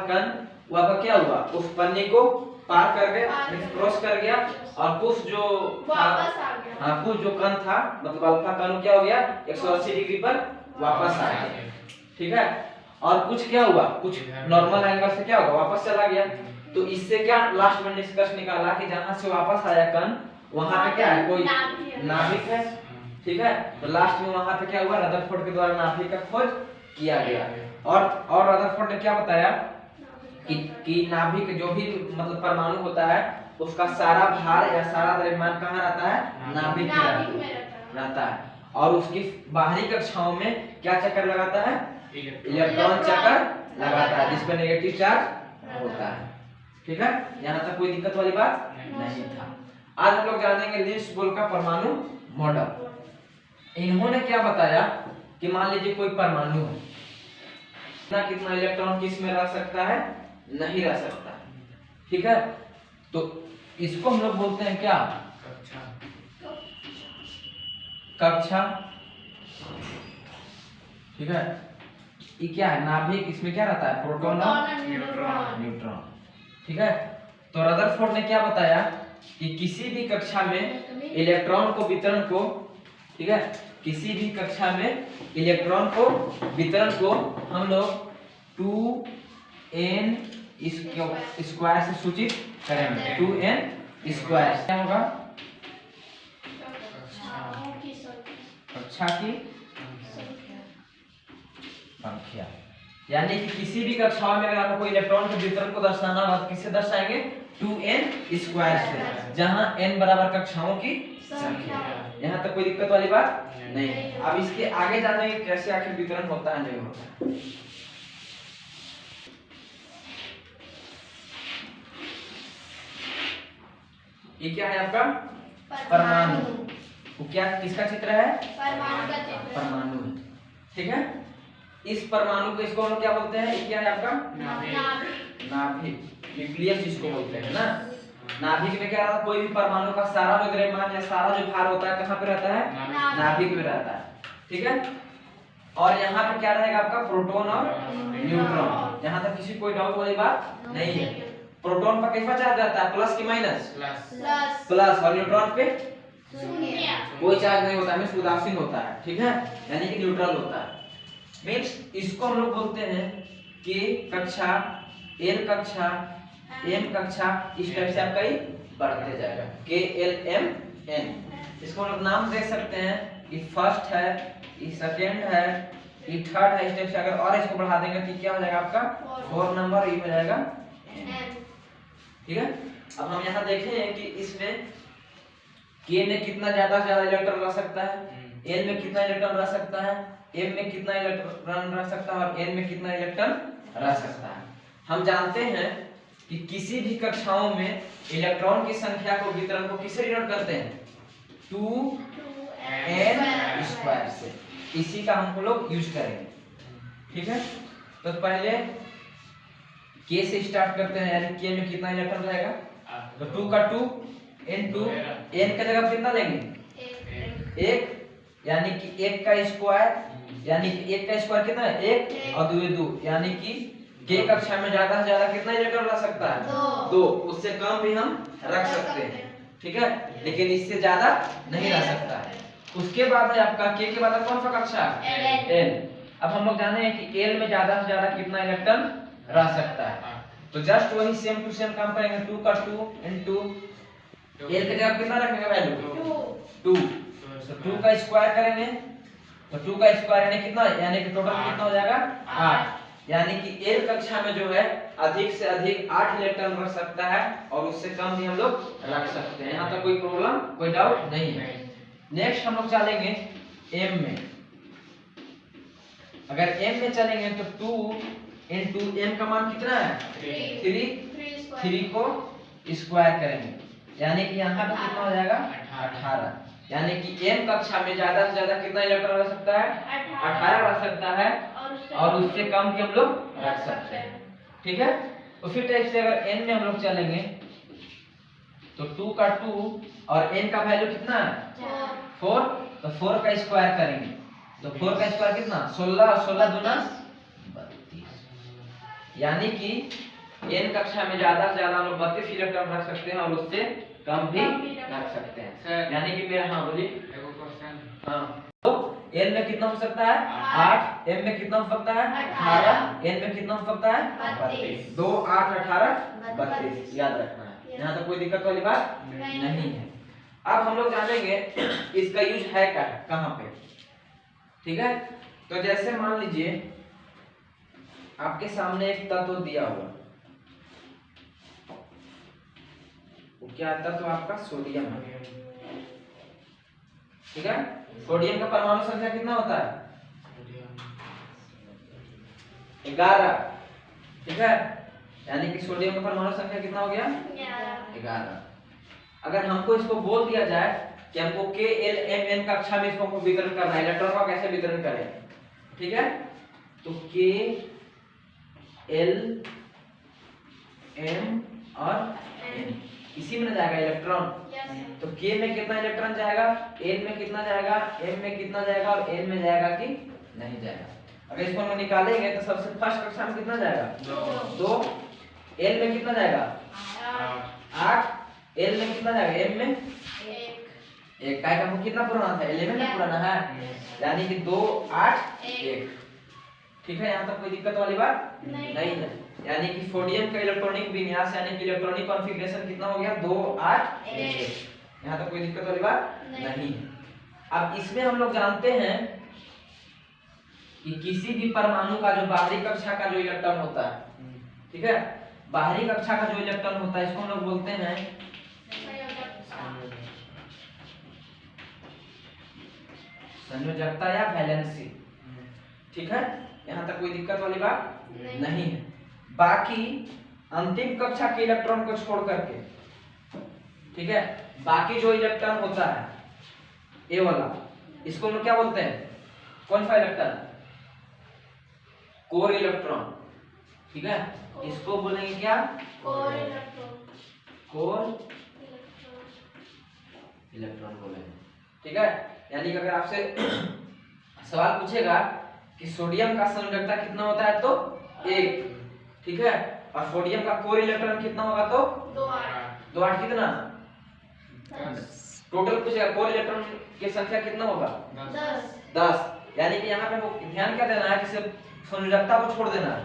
कण वो आपका क्या हुआ, उस पन्नी को पार कर गया, क्रॉस कर गया, और कुछ जो वापस आ गया। हाँ, कुछ जो कण था मतलब अल्फा कण क्या हो गया 180 डिग्री पर वापस आ गया, ठीक है। और कुछ क्या हुआ, कुछ नॉर्मल एंगल से क्या होगा वापस चला गया। तो इससे क्या लास्ट में निष्कर्ष निकाला कि जहां से वापस आया कण वहां पे क्या है, कोई नाभिक है, ठीक है। तो लास्ट में वहां पे क्या हुआ, रदरफोर्ड के द्वारा नाभिक का खोज किया गया। और रदरफोर्ड ने क्या बताया कि नाभिक जो भी मतलब परमाणु होता है उसका सारा भार या सारा द्रव्यमान कहाँ रहता है, नाभिक में रहता है। और उसकी बाहरी कक्षाओं में क्या चक्कर लगाता है, इलेक्ट्रॉन चक्कर लगाता है, जिसपे नेगेटिव चार्ज होता है, ठीक है। यहाँ तक कोई दिक्कत वाली बात नहीं था। आज हम लोग जानेंगे लिन्स बोल का परमाणु मॉडल। इन्होंने क्या बताया कि मान लीजिए कोई परमाणु है, कितना इलेक्ट्रॉन किस में रह सकता है, नहीं रह सकता, ठीक है। तो इसको हम लोग बोलते हैं क्या, कक्षा, ठीक है। ये क्या है, नाभिक, इसमें क्या रहता है, प्रोटॉन और न्यूट्रॉन, ठीक है। तो रदरफोर्ड ने क्या बताया कि किसी भी कक्षा में इलेक्ट्रॉन को वितरण को, ठीक है, किसी भी कक्षा में इलेक्ट्रॉन को वितरण को हम लोग 2n स्क्वायर से सूचित करेंगे। 2n स्क्वायर क्या होगा, कक्षा की संख्या। यानी कि किसी भी कक्षाओं में अगर आपको इलेक्ट्रॉन के वितरण को दर्शाना होगा तो किससे दर्शाएंगे, 2n स्क्वायर से, जहां n बराबर कक्षाओं की संख्या। यहाँ तक कोई दिक्कत वाली बात नहीं। अब इसके आगे जानेंगे कैसे आखिर वितरण होता है, नहीं होता है। ये क्या है आपका परमाणु, वो क्या किसका चित्र है, परमाणु का चित्र, परमाणु है, ठीक है। इस परमाणु को इसको हम लोग क्या बोलते हैं, ये क्या है आपका नाभिक, न्यूक्लियस जिसको बोलते हैं ना। नाभिक में क्या रहता है, कोई भी परमाणु का सारा जो द्रव्यमान या सारा जो भार होता है कहाँ पे रहता है, नाभिक में रहता है, ठीक है। और यहाँ पे क्या रहेगा आपका, प्रोटॉन और न्यूट्रॉन। यहाँ तक किसी कोई डाउट वाली बात नहीं है। प्रोटॉन पर कैसा चार्ज रहता है, प्लस की माइनस, प्लस, और न्यूट्रॉन पे कोई चार्ज नहीं होता है, उदासीन होता है, ठीक है, यानी कि न्यूट्रल होता है। मीन्स इसको हम लोग बोलते हैं कि कक्षा, एल कक्षा, एम कक्षा, इस टाइप से आपका ही बढ़ते जाएगा, के एल एम एन। इसको हम लोग नाम दे सकते हैं, ये फर्स्ट है, ये सेकेंड है, ये थर्ड है, इस टाइप से। अगर और इसको बढ़ा देंगे तो क्या हो जाएगा आपका 4 नंबर, ये हो जाएगा, ठीक है। अब हम यहाँ देखें कि इसमें के में कितना ज्यादा से ज्यादा इलेक्ट्रॉन रह सकता है, एल में कितना इलेक्ट्रॉन रह सकता है, एम में कितना इलेक्ट्रॉन रह सकता है, और एन में कितना इलेक्ट्रॉन रह सकता है। हम जानते हैं कि किसी भी कक्षाओं में इलेक्ट्रॉन की संख्या को, वितरण को किससे डिनोट करते हैं, 2n स्क्वायर से। इसी का हम लोग यूज करेंगे, ठीक है। तो पहले के से स्टार्ट करते हैं, यानी के में कितना इलेक्ट्रॉन रहेगा, तो 2 का 2 इनटू n का जगह कितना लेंगे, 1, यानी कि 1 का स्क्वायर, यानी कि 1 का स्क्वायर कितना है, 1 और 2 2, यानी कि के कक्षा में ज्यादा से ज्यादा कितना इलेक्ट्रॉन रह सकता है, 2। उससे कम भी हम रख सकते हैं, ठीक है, लेकिन इससे ज्यादा नहीं रह सकता है। उसके बाद है आपका के के बाद कौन सा कक्षा, एल। अब हम लोग जाने हैं कि एल में ज्यादा से ज्यादा कितना इलेक्ट्रॉन रह सकता है। तो जस्ट वही सेम टू सेम काम करेंगे, 2 का 2 इनटू एल के जगह कितना रखेंगे वैल्यू, 2। तो 2 का स्क्वायर करेंगे, तो 2 का स्क्वायर यानी कितना, यानी कि टोटल कितना हो जाएगा 8। यानी कि एल कक्षा में जो है अधिक से अधिक 8 इलेक्ट्रॉन रख सकता है, और उससे कम भी हम लोग रख सकते हैं। यहाँ तक कोई प्रॉब्लम, कोई डाउट नहीं है। नेक्स्ट हम लोग चलेंगे एम में। अगर एम में चलेंगे तो 2 इनटू एम का मान कितना है, 3 को स्क्वायर करेंगे, यानी कि यहाँ पे कितना हो जाएगा 18। यानी कि एम कक्षा में ज्यादा से ज्यादा कितना इलेक्ट्रॉन रह सकता है, 18 रह सकता है, और उससे कम भी हम लोग रख सकते हैं, ठीक है। उसी टाइप से अगर n में हम लोग चलेंगे तो 2 का 2 और n का वैल्यू कितना है 4, तो 4 का स्क्वायर करेंगे, तो 4 का स्क्वायर कितना 16, और 16 दूना 32। यानी कि n कक्षा में ज्यादा से ज्यादा हम लोग 32 इलेक्ट्रॉन रख सकते हैं और उससे कम भी रख सकते हैं। सर यानी कि मेरा, हाँ बोलिए। एगो क्वेश्चन। हाँ, तो n में कितना हो सकता है 8, m में कितना हो सकता है 18, n में कितना हो सकता है 32। 2 8 18 32 याद रखना है। यहाँ तो कोई दिक्कत वाली बात नहीं है। अब हम लोग जानेंगे इसका यूज है क्या, कहाँ पे। ठीक है, तो जैसे मान लीजिए आपके सामने एक तत्व दिया हुआ, वो क्या तत्व आपका सोडियम है। ठीक है, सोडियम का परमाणु संख्या कितना होता है 11। ठीक है, यानी कि सोडियम का परमाणु संख्या कितना हो गया 11। अगर हमको इसको बोल दिया जाए कि हमको KLMN कक्षा में इसको हमको वितरण करना है, इलेक्ट्रॉन का कैसे वितरण करें। ठीक है, तो KLM और N इसी में जाएगा इलेक्ट्रॉन। तो K में कितना इलेक्ट्रॉन जाएगा, L में कितना जाएगा, M में कितना जाएगा और N में जाएगा कि नहीं जाएगा। अगर इसको हम निकालेंगे तो सबसे फर्स्ट कक्षा में कितना जाएगा 2, L में कितना जाएगा 8, L में कितना जाएगा, M में 1 का हमको कितना पुराना था 11 पुराना है, यानी कि 2 8 1। ठीक है, यहाँ तक कोई दिक्कत वाली बात नहीं है। यानी कि सोडियम का इलेक्ट्रॉनिक विन्यास यानी कि इलेक्ट्रॉनिक कॉन्फ़िगरेशन कितना हो गया 2 8 1। यहाँ तक कोई दिक्कत वाली बात नहीं है। अब इसमें हम लोग जानते हैं कि किसी भी परमाणु का जो बाहरी कक्षा का जो इलेक्ट्रॉन होता है, ठीक है, बाहरी कक्षा का जो इलेक्ट्रॉन होता है इसको हम लोग बोलते हैं संयोजकता या वैलेंसी। ठीक है, यहाँ तक कोई दिक्कत वाली बात नहीं है। बाकी अंतिम कक्षा के इलेक्ट्रॉन को छोड़ करके, ठीक है, बाकी जो इलेक्ट्रॉन होता है ए वाला, इसको हम लोग क्या बोलते हैं, कौन सा इलेक्ट्रॉन, कोर इलेक्ट्रॉन। ठीक है, इसको बोलेंगे क्या, कोर इलेक्ट्रॉन बोलेंगे। ठीक है, यानी कि अगर आपसे सवाल पूछेगा कि सोडियम का संयोजकता कितना होता है तो 1, ठीक है, और सोडियम का कोर इलेक्ट्रॉन कितना होगा तो 2 8 कितना 10। टोटल पूछेगा कोर इलेक्ट्रॉन की संख्या कितना होगा 10। यानी कि यहाँ पे हमको ध्यान क्या देना है कि सिर्फ संयोजकता को छोड़ देना है,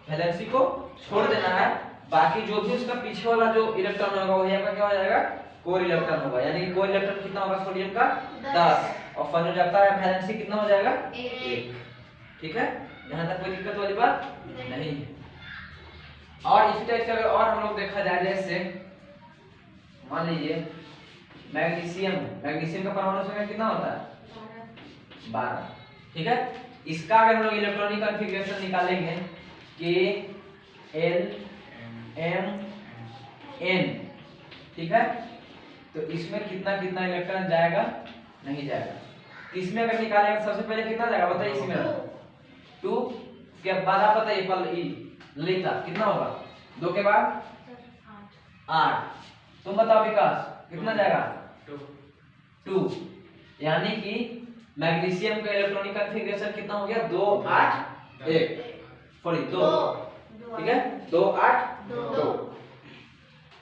वैलेंसी को छोड़ देना है, बाकी जो भी उसका पीछे वाला जो इलेक्ट्रॉन होगा वही आपका क्या हो जाएगा कोर इलेक्ट्रॉन होगा। यानी कि कोर इलेक्ट्रॉन कितना होगा सोडियम का 10 और संयोजकता या वैलेंसी कितना हो जाएगा 1। ठीक है, यहाँ तक कोई दिक्कत वाली बात नहीं है। और इसी टाइप से अगर और हम लोग देखा जाए, जैसे मान लीजिए मैग्नीशियम का परमाणु संख्या कितना होता है 12। ठीक है, इसका अगर हम लोग इलेक्ट्रॉनिक कॉन्फ़िगरेशन निकालेंगे KLMN, ठीक है, तो इसमें कितना कितना इलेक्ट्रॉन जाएगा नहीं जाएगा। इसमें अगर निकालेंगे सबसे पहले कितना जाएगा बताइए, इसमें 2 के बाद आप बताइए पल लेता कितना होगा, 2 के बाद 8। तुम बताओ विकास कितना जाएगा 2। यानी कि मैग्नीशियम का इलेक्ट्रॉनिक कॉन्फ़िगरेशन कितना हो गया 2 8 1 सॉरी 2। ठीक है, 2 8 2।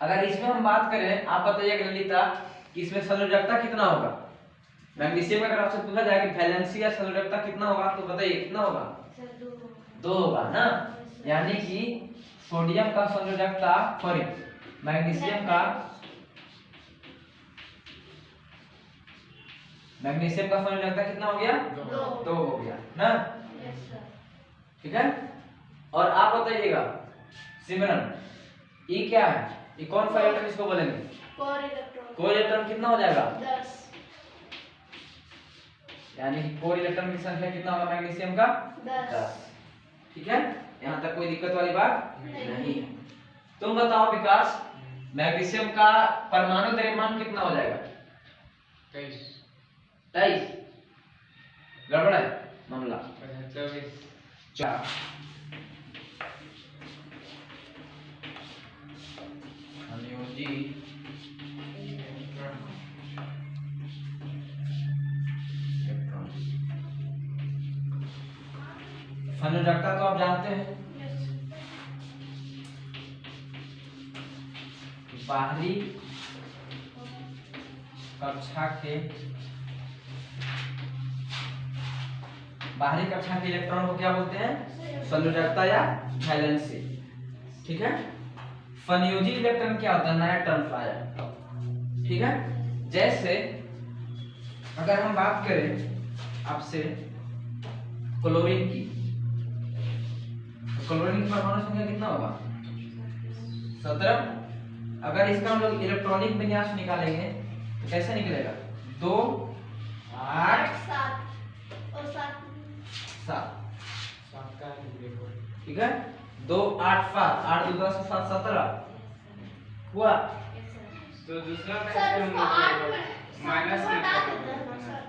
अगर इसमें हम बात करें, आप बताइए ललिता कि इसमें संयोजकता कितना होगा। मैग्नीशियम का अगर आपसे पूछा जाए कि वैलेंसी या संयोजकता कितना होगा तो बताइए कितना होगा 2 होगा ना। यानी कि सोडियम का संयोजकता सॉरी मैग्नीशियम का संयोजकता कितना हो गया 2 हो गया ना। ठीक है, और आप बताइएगा सिमरन ये क्या है, ये कौन सा इलेक्ट्रॉन इसको बोलेंगे कोर इलेक्ट्रॉन कितना हो जाएगा 10। यानी कि कोर इलेक्ट्रॉन की संख्या कितना होगा मैग्नीशियम का 10। ठीक है, यहाँ तक कोई दिक्कत वाली बात नहीं है। तुम बताओ विकास मैग्नीशियम का परमाणु द्रव्यमान कितना हो जाएगा 23। गड़बड़ है मामला 24। संयोजकता तो आप जानते हैं बाहरी कक्षा के इलेक्ट्रॉन को क्या बोलते हैं? संयोजकता या वैलेंसी। ठीक है। संयोजी इलेक्ट्रॉन क्या होता है? नया टर्म आया। ठीक है। जैसे अगर हम बात करें आपसे क्लोरीन की, क्लोरीन की परमाणु संख्या कितना होगा? 17। अगर इसका हम लोग इलेक्ट्रॉनिक विन्यास निकालेंगे तो कैसे निकलेगा? 2 8 7 और 7 7 का ठीक है। 2 8 7 8 2 10 7 17 हुआ। तो दूसरा सर उसको 8 में माइनस हटा देते हैं ना सर।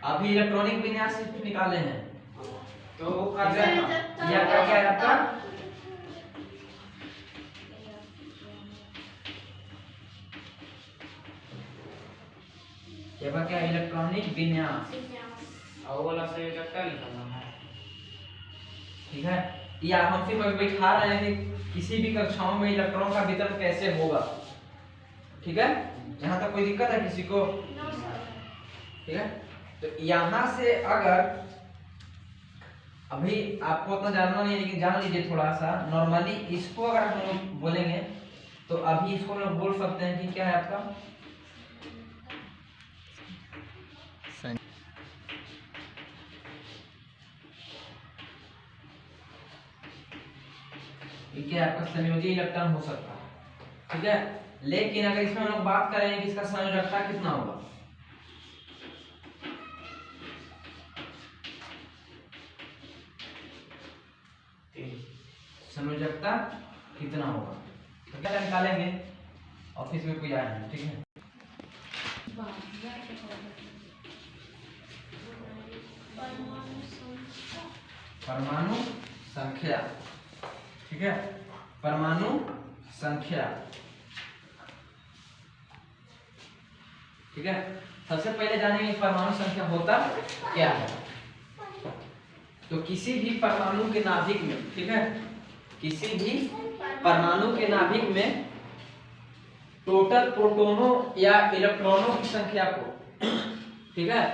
अभी इलेक्ट्रॉनिक विन्यास निकाले हैं तो वो ठीक कैसे? है। यह क्या है आपका? यह क्या? इलेक्ट्रॉनिक विन्यास। और वाला संयोजकता निकालना है। ठीक है। या हम सिर्फ अभी बैठा रहे हैं कि किसी भी कक्षाओं में इलेक्ट्रॉन का वितरण कैसे होगा। ठीक है। यहाँ तक कोई दिक्कत है किसी को? No sir. ठीक है। तो यहाँ से अगर अभी आपको उतना जानना नहीं है लेकिन जान लीजिए थोड़ा सा नॉर्मली इसको अगर हम लोग बोलेंगे तो अभी इसको हम लोग बोल सकते हैं कि क्या है आपका? क्या आपका संयोजी इलेक्ट्रॉन हो सकता है। ठीक है। लेकिन अगर इसमें हम लोग बात करें कि इसका संयोजकता कितना होगा, संयोजकता कितना होगा तो क्या निकालेंगे? ऑफिस में कोई आया है? ठीक है। परमाणु संख्या। ठीक है। परमाणु संख्या। ठीक है। सबसे पहले जानेंगे परमाणु संख्या होता क्या है। तो किसी भी परमाणु के नाभिक में, ठीक है, किसी भी परमाणु के नाभिक में टोटल प्रोटॉनों या इलेक्ट्रॉनों की संख्या को, ठीक है,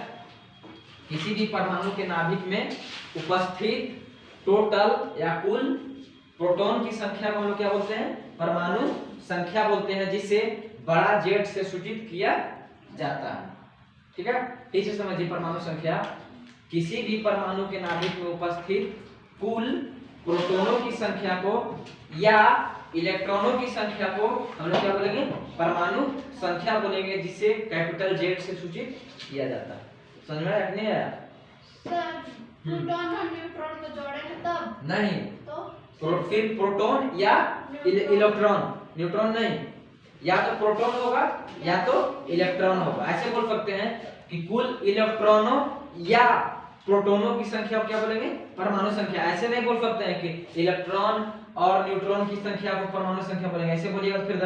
किसी भी परमाणु के नाभिक में उपस्थित टोटल या कुल प्रोटॉन की संख्या को हम लोग क्या बोलते हैं? परमाणु संख्या बोलते हैं, जिसे बड़ा जेड से सूचित किया जाता है। ठीक है। ठीक से समझिए, परमाणु संख्या किसी भी परमाणु के नाभिक में उपस्थित कुल प्रोटॉनों की संख्या को या इलेक्ट्रॉनों की संख्या को हम लोग क्या बोलेंगे? परमाणु संख्या बोलेंगे, जिसे कैपिटल जेड से सूचित किया जाता है। समझ में आया कि नहीं आया? सर प्रोटॉन और न्यूट्रॉन को जोड़ेंगे तब? नहीं, तो फिर प्रोटॉन या इलेक्ट्रॉन, न्यूट्रॉन नहीं, या तो प्रोटॉन होगा या तो इलेक्ट्रॉन होगा। ऐसे बोल सकते हैं कि कुल इलेक्ट्रॉनों या प्रोटॉनों की संख्या को क्या बोलेंगे? परमाणु संख्या। ऐसे नहीं बोल सकते हैं कि इलेक्ट्रॉन और न्यूट्रॉन की संख्या को परमाणु संख्या बोलेंगे। ऐसे बोलिएगा तो फिर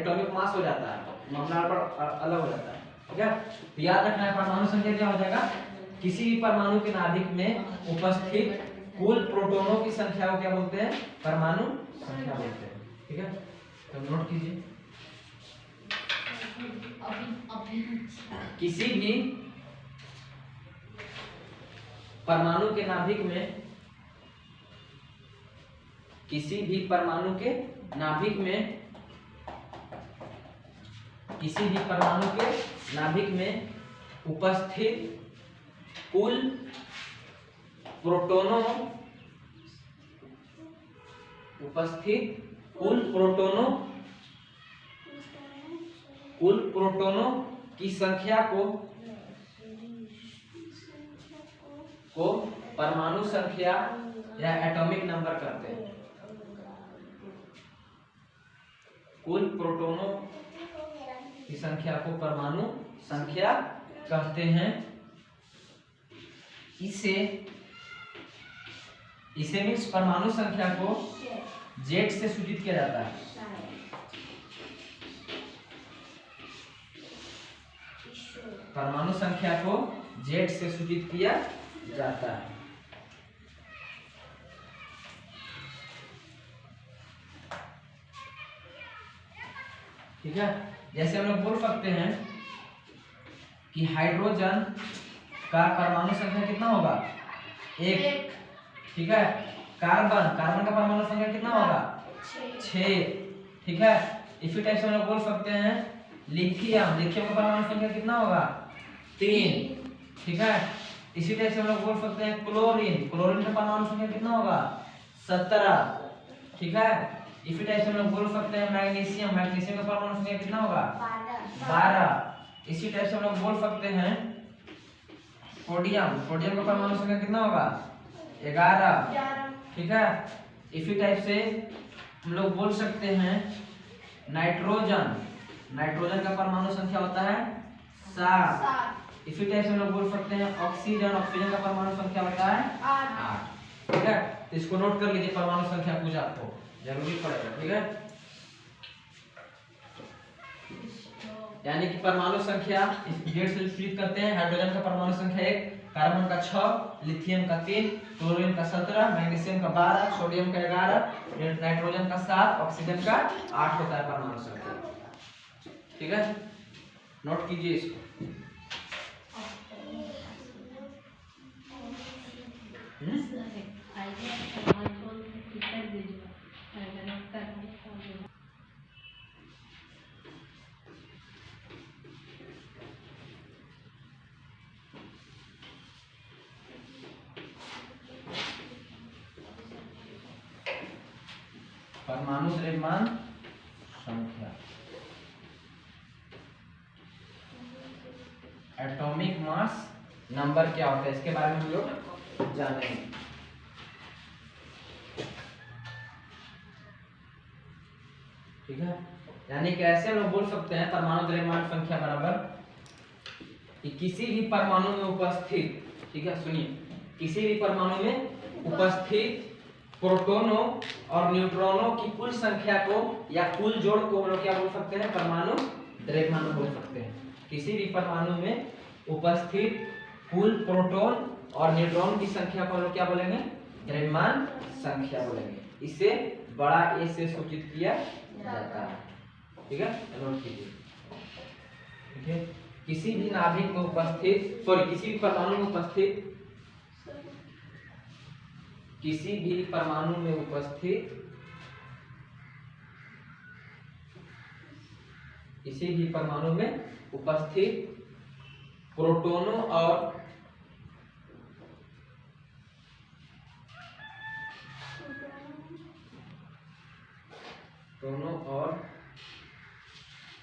एटॉमिक मास हो जाता है, मामला पर अलग हो जाता है। ठीक है। तो याद रखना है, परमाणु संख्या क्या हो जाएगा? किसी भी परमाणु के नाभिक में उपस्थित कुल प्रोटॉनों की संख्या को क्या बोलते हैं? परमाणु संख्या बोलते हैं। ठीक है। तो नोट कीजिए, किसी भी परमाणु के नाभिक में, किसी भी परमाणु के नाभिक में, किसी भी परमाणु के नाभिक में उपस्थित कुल प्रोटॉनों, कुल प्रोटॉनों की संख्या को परमाणु संख्या या एटॉमिक नंबर कहते हैं। कुल प्रोटॉनों की संख्या को परमाणु संख्या कहते हैं। इसे मीन्स परमाणु संख्या को जेड से सूचित किया जाता है। परमाणु संख्या को जेड से सूचित किया जाता है। ठीक है, जैसे हम लोग बोल सकते हैं कि हाइड्रोजन का परमाणु संख्या कितना होगा, एक। ठीक है, कार्बन का परमाणु संख्या कितना होगा, 6। ठीक है, इसी टाइप से हम लोग बोल सकते हैं लिथियम का परमाणु संख्या कितना होगा, 3। ठीक है, इसी टाइप से हम लोग बोल सकते हैं क्लोरीन का परमाणु संख्या कितना होगा, 17। ठीक है, इसी टाइप से हम लोग बोल सकते हैं मैग्नीशियम का परमाणु संख्या कितना होगा, 12। इसी टाइप से हम लोग बोल सकते हैं सोडियम का परमाणु संख्या कितना होगा, 11। ठीक है, इसी टाइप से हम लोग बोल सकते हैं नाइट्रोजन का परमाणु संख्या होता है 7। इसी टाइप से हम लोग बोल सकते हैं ऑक्सीजन का परमाणु संख्या होता है 8। ठीक है, तो इसको नोट कर लीजिए, परमाणु संख्या कुछ आपको जरूरी पड़ेगा। ठीक है, यानी कि परमाणु संख्या इस जेड से विपरीत करते हैं। हाइड्रोजन का परमाणु संख्या 1, कार्बन का 6, लिथियम का 3, क्लोरीन का 17, मैग्नीशियम का 12, सोडियम का 11, नाइट्रोजन का 7, ऑक्सीजन का 8 होता है परमाणु संख्या। ठीक है, नोट कीजिए इसको। परमाणु द्रव्यमान संख्या, एटॉमिक मास नंबर क्या होता है, इसके बारे में हम लोग जानेंगे। ठीक है, यानी कि ऐसे हम लोग बोल सकते हैं परमाणु द्रव्यमान संख्या बराबर कि किसी भी परमाणु में उपस्थित, ठीक है सुनिए, किसी भी परमाणु में उपस्थित प्रोटॉनों और न्यूट्रॉनों की कुल संख्या को या कुल जोड़ को हम लोग क्या बोल सकते हैं, परमाणु द्रव्यमान बोल सकते हैं। किसी भी परमाणु में उपस्थित कुल प्रोटॉन और न्यूट्रॉन की संख्या को हम लोग क्या बोलेंगे, द्रव्यमान संख्या बोलेंगे। इसे बड़ा ए से सूचित किया जाता है। ठीक है, नोट कीजिए। ठीक है, किसी भी नाभिक में उपस्थित किसी भी परमाणु में उपस्थित किसी भी परमाणु में उपस्थित प्रोटॉनों और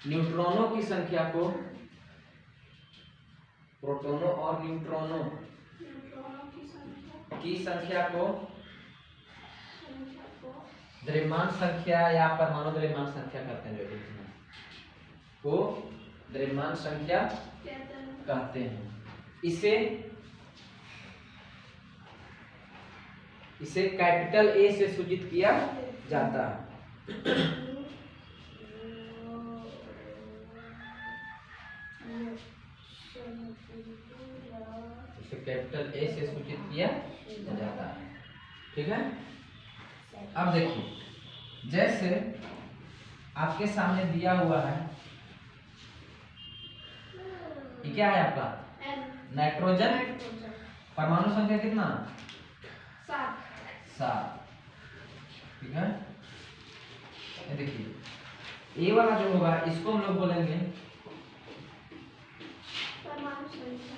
न्यूट्रॉनों की संख्या को द्रव्यमान संख्या या परमाणु द्रव्यमान संख्या कहते हैं, जो को द्रव्यमान संख्या कहते हैं। इसे कैपिटल ए से सूचित किया जाता है। इसे कैपिटल ए से सूचित किया जाता है। ठीक है, अब देखिए, जैसे आपके सामने दिया हुआ है, ये क्या है आपका, नाइट्रोजन, परमाणु संख्या कितना, 7। ठीक है, ये देखिए, ए वाला जो होगा इसको हम लोग बोलेंगे परमाणु संख्या।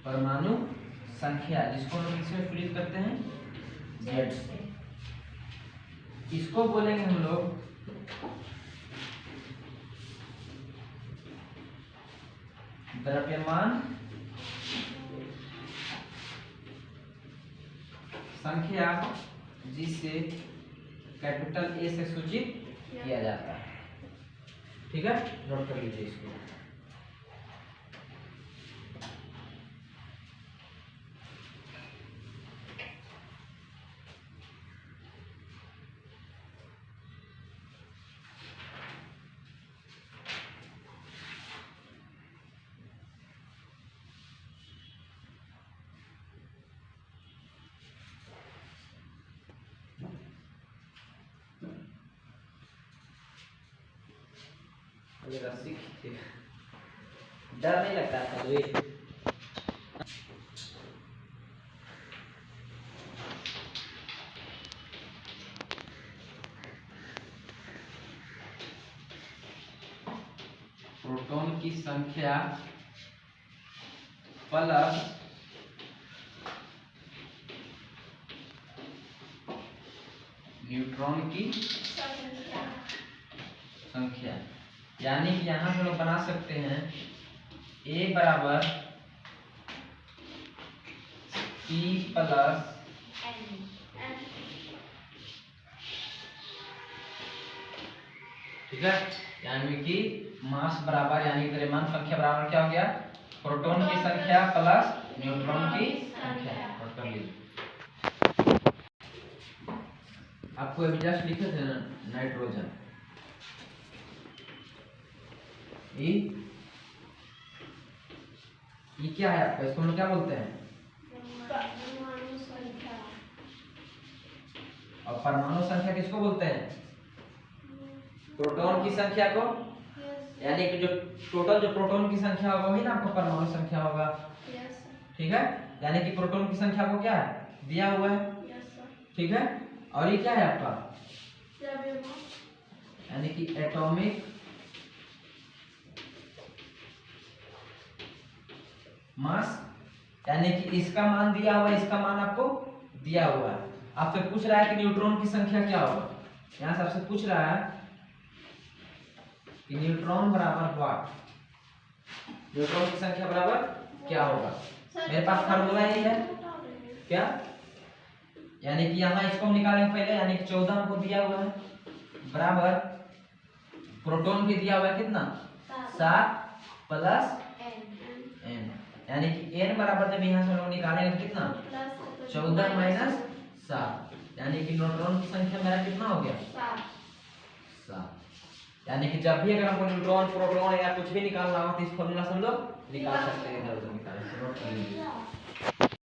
परमाणु संख्या, जिसको हम इसमें विपरीत करते हैं जेड से। इसको बोलेंगे हम लोग द्रव्यमान संख्या, जिसे कैपिटल ए से सूचित किया जाता है। ठीक है, नोट कर लीजिए इसको। ये रस्सी खींचेगा। डर नहीं लगता था ये? प्रोटॉन की संख्या प्लस न्यूट्रॉन की संख्या, यानी कि यहाँ हम लोग बना सकते हैं A बराबर P प्लस ठीक है, यानी कि मास बराबर यानी कि द्रव्यमान संख्या बराबर क्या हो गया? प्रोटॉन की संख्या प्लस न्यूट्रॉन की संख्या। आपको अभी जस्ट लिखे थे ना नाइट्रोजन, ये क्या है आपका? इसको हम लोग क्या बोलते हैं? और परमाणु संख्या किसको बोलते हैं? प्रोटॉन की संख्या को, यानी कि जो टोटल जो प्रोटॉन की संख्या होगा वही ना आपको परमाणु संख्या होगा। ठीक है, यानी कि प्रोटॉन की संख्या को क्या है दिया हुआ है। ठीक है, और ये क्या है आपका? यानी कि एटॉमिक मास, यानी कि इसका मान दिया हुआ है, इसका मान आपको दिया हुआ है। आपसे पूछ रहा है कि न्यूट्रॉन की संख्या क्या होगा। यहाँ से आपसे पूछ रहा है कि न्यूट्रॉन बराबर व्हाट, न्यूट्रॉन की संख्या बराबर क्या होगा। मेरे पास फार्मूला यही है क्या, यानी कि यहाँ इसको हम निकालेंगे पहले, यानी कि 14 हमको दिया हुआ है बराबर प्रोटॉन भी दिया हुआ है कितना 7 प्लस n, यानी कि n बराबर जब यहाँ से हम लोग निकालेंगे तो कितना 14 माइनस 7, यानी कि न्यूट्रॉन की संख्या मेरा कितना हो गया 7। यानी कि जब भी अगर हमको न्यूट्रॉन प्रोटॉन या कुछ भी निकालना हो तो इस फॉर्मूला से हम लोग निकाल सकते हैं, इधर उधर निकाल सकते हैं।